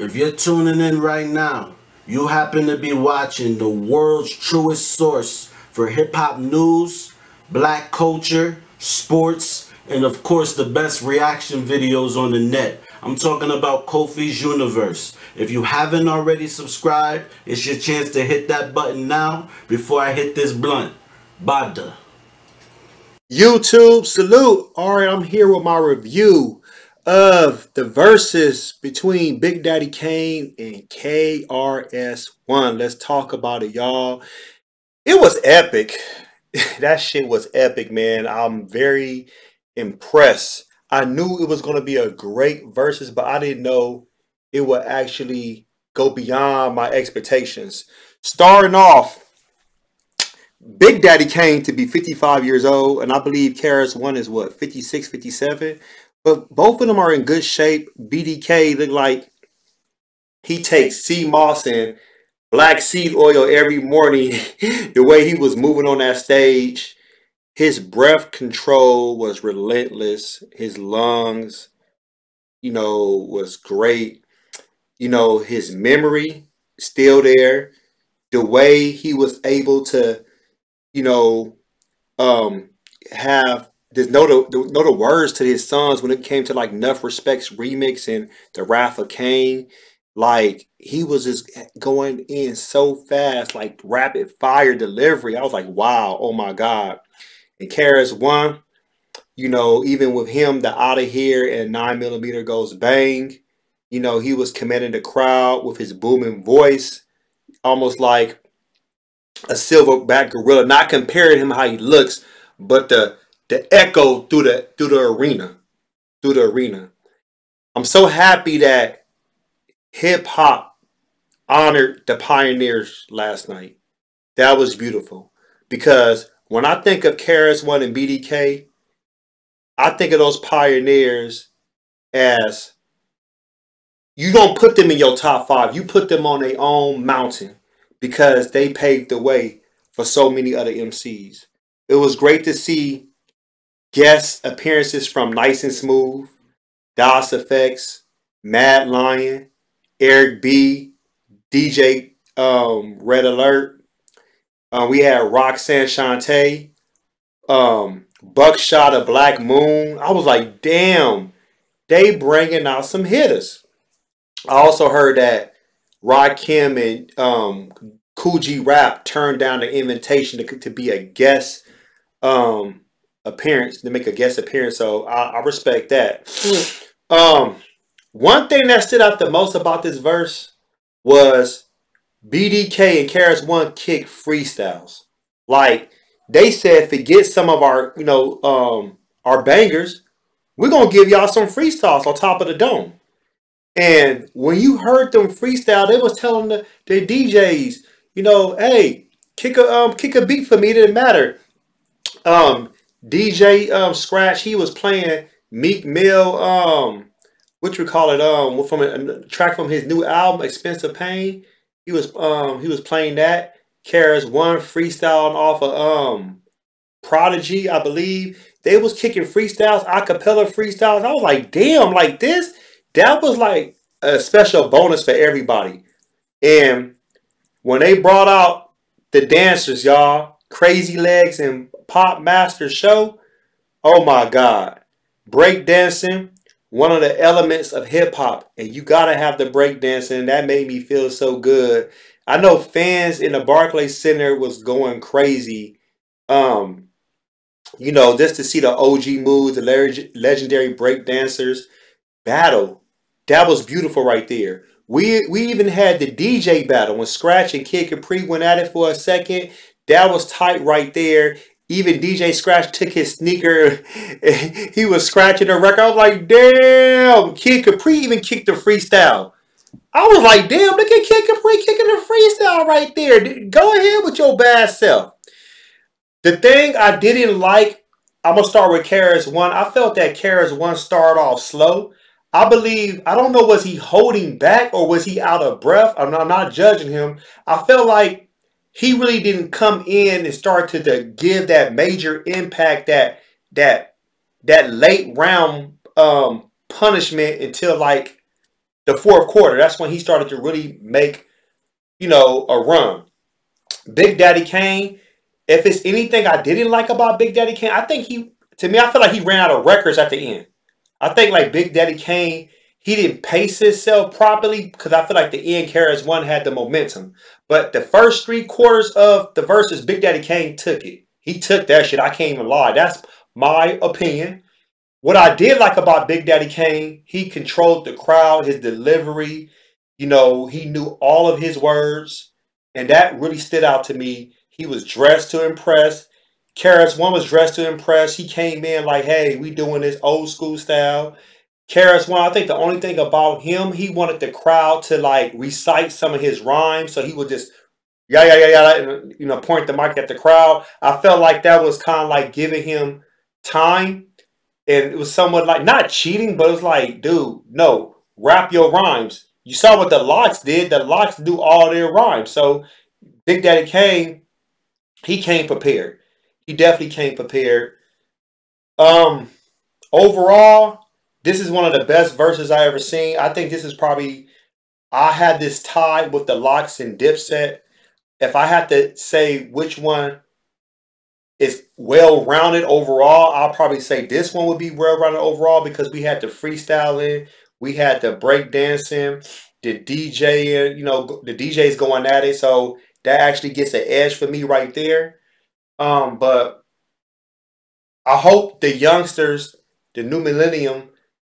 If you're tuning in right now, you happen to be watching the world's truest source for hip-hop news, black culture, sports, and of course the best reaction videos on the net. I'm talking about Kofi's Universe. If you haven't already subscribed, it's your chance to hit that button now before I hit this blunt. Bada. YouTube, salute. Alright, I'm here with my review of the Verzuz between Big Daddy Kane and KRS-One. Let's talk about it, y'all. It was epic. That shit was epic, man. I'm very impressed. I knew it was going to be a great Verzuz, but I didn't know it would actually go beyond my expectations. Starting off, Big Daddy Kane to be 55 years old, and I believe KRS-One is what, 56, 57? But both of them are in good shape. BDK look like he takes sea moss and black seed oil every morning. The way he was moving on that stage, his breath control was relentless. His lungs, was great. His memory still there. The way he was able to have know the words to his songs when it came to like Nuff Respects remix and the Wrath of Kane. Like he was just going in so fast, like rapid fire delivery. I was like, wow, oh my God. And KRS-One, even with him, the Out of Here and 9mm Goes Bang, he was commanding the crowd with his booming voice, almost like a silverback gorilla. Not comparing him how he looks, but the echo through the arena. I'm so happy that hip hop honored the pioneers last night. That was beautiful, because when I think of KRS-One and BDK, I think of those pioneers as, you don't put them in your top 5. You put them on their own mountain, because they paved the way for so many other MCs. It was great to see guest appearances from Nice and Smooth, DOS Effects, Mad Lion, Eric B, DJ Red Alert. We had Roxanne Shante, Buckshot of Black Moon. I was like, damn, they bringing out some hitters. I also heard that Rakim and Coogee Rap turned down the invitation to be a guest appearance, to make a guest appearance. So I respect that. One thing that stood out the most about this verse was BDK and KRS-One kick freestyles. Like they said, forget some of our our bangers. We're gonna give y'all some freestyles on top of the dome. And when you heard them freestyle, they was telling the DJs, hey, kick a beat for me. It didn't matter. DJ Scratch, he was playing Meek Mill, what you call it, from a track from his new album, Expensive Pain. He was playing that. KRS-One freestyling off of Prodigy, I believe. They was kicking freestyles, acapella freestyles. I was like, damn, like this. That was like a special bonus for everybody. And when they brought out the dancers, y'all, Crazy Legs and Pop Master Show, oh my God. Breakdancing, one of the elements of hip hop. And you got to have the breakdancing. That made me feel so good. I know fans in the Barclays Center was going crazy. Just to see the OG moves, the legendary breakdancers battle. That was beautiful right there. We even had the DJ battle when Scratch and Kid Capri went at it for a second. That was tight right there. Even DJ Scratch took his sneaker. He was scratching the record. I was like, damn. Kid Capri even kicked the freestyle. I was like, damn, look at Kid Capri kicking the freestyle right there. Go ahead with your bad self. The thing I didn't like, I'm going to start with KRS-One. I felt that KRS-One started off slow. I don't know, was he holding back or was he out of breath? I'm not judging him. I felt like he really didn't come in and start to give that major impact, that late round punishment until like the fourth quarter. That's when he started to really make, you know, a run. Big Daddy Kane, if it's anything I didn't like about Big Daddy Kane, I think I feel like he ran out of records at the end. I think like Big Daddy Kane, he didn't pace himself properly because I feel like the end KRS-One had the momentum. But the first 3 quarters of the Verzuz, Big Daddy Kane took it. He took that shit. I can't even lie. That's my opinion. What I did like about Big Daddy Kane, he controlled the crowd, his delivery. You know, he knew all of his words. And that really stood out to me. He was dressed to impress. KRS-One was dressed to impress. He came in like, hey, we doing this old school style. KRS-One, I think the only thing about him, he wanted the crowd to like recite some of his rhymes. So he would just, yeah, and, you know, point the mic at the crowd. I felt like that was kind of like giving him time. And it was somewhat like, not cheating, but it was like, dude, no, rap your rhymes. You saw what the Locks did. The Locks do all their rhymes. So Big Daddy Kane, he came prepared. He definitely came prepared. Overall, this is one of the best verses I ever seen. I think this is probably, I had this tied with the Locks and Dipset. If I had to say which one is well-rounded overall, I'll probably say this one would be well-rounded overall because we had the freestyling, we had the breakdancing, the DJing, you know, the DJs going at it. So that actually gets an edge for me right there. But I hope the youngsters, the new millennium,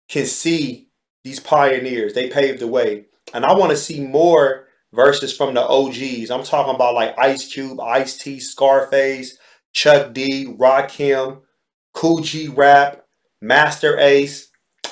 can see these pioneers. They paved the way. And I want to see more verses from the OGs. I'm talking about like Ice Cube, Ice-T, Scarface, Chuck D, Rakim, Kool G Rap, Master Ace,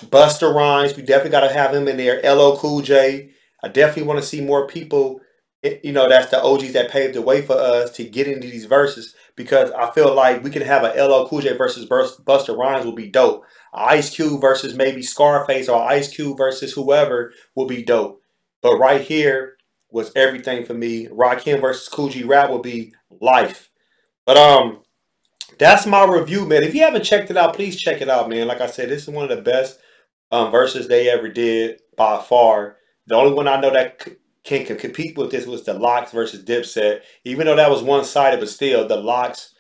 Busta Rhymes. We definitely got to have him in there. LL Cool J. I definitely want to see more people, you know, that's the OGs that paved the way for us to get into these verses, because I feel like we can have a LL Cool J versus Busta Rhymes will be dope. Ice Cube versus maybe Scarface or Ice Cube versus whoever will be dope. But right here was everything for me. Rakim versus Kool G Rap will be life. But that's my review, man. If you haven't checked it out, please check it out, man. Like I said, this is one of the best verses they ever did by far. The only one I know that can compete with this was the Locks versus Dipset. Even though that was one-sided, but still, the Locks,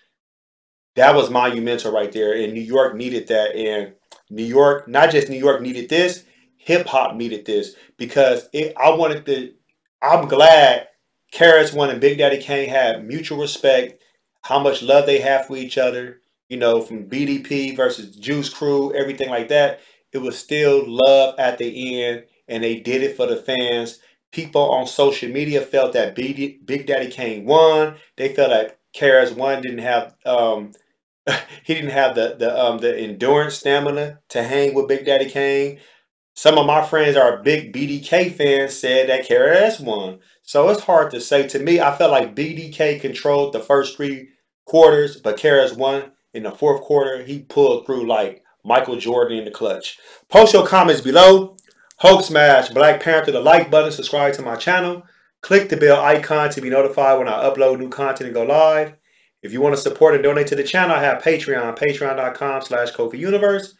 that was monumental right there. And New York needed that. And New York, not just New York needed this, hip-hop needed this. Because I'm glad KRS-One and Big Daddy Kane had mutual respect, how much love they have for each other. You know, from BDP versus Juice Crew, everything like that. It was still love at the end. And they did it for the fans. People on social media felt that Big Daddy Kane won. They felt that KRS-One didn't have he didn't have the endurance stamina to hang with Big Daddy Kane. Some of my friends are big BDK fans said that KRS won. So it's hard to say. To me, I felt like BDK controlled the first 3 quarters, but KRS won in the fourth quarter. He pulled through like Michael Jordan in the clutch. Post your comments below. Hulk smash Black Panther the like button, subscribe to my channel, click the bell icon to be notified when I upload new content and go live. If you want to support and donate to the channel, I have Patreon, patreon.com/KofiUniverse,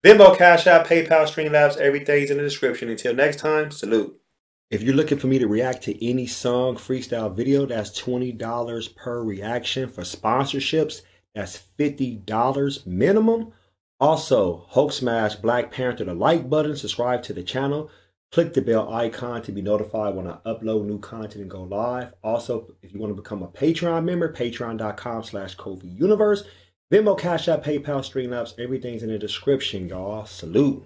Venmo, Cash App, PayPal, Streamlabs, everything's in the description. Until next time, salute. If you're looking for me to react to any song freestyle video, that's $20 per reaction. For sponsorships, that's $50 minimum. Also, Hulk smash Black Panther the like button, subscribe to the channel, click the bell icon to be notified when I upload new content and go live. Also, if you want to become a Patreon member, patreon.com/KofiUniverse, Venmo, Cash App, PayPal, Streamlabs, everything's in the description, y'all. Salute.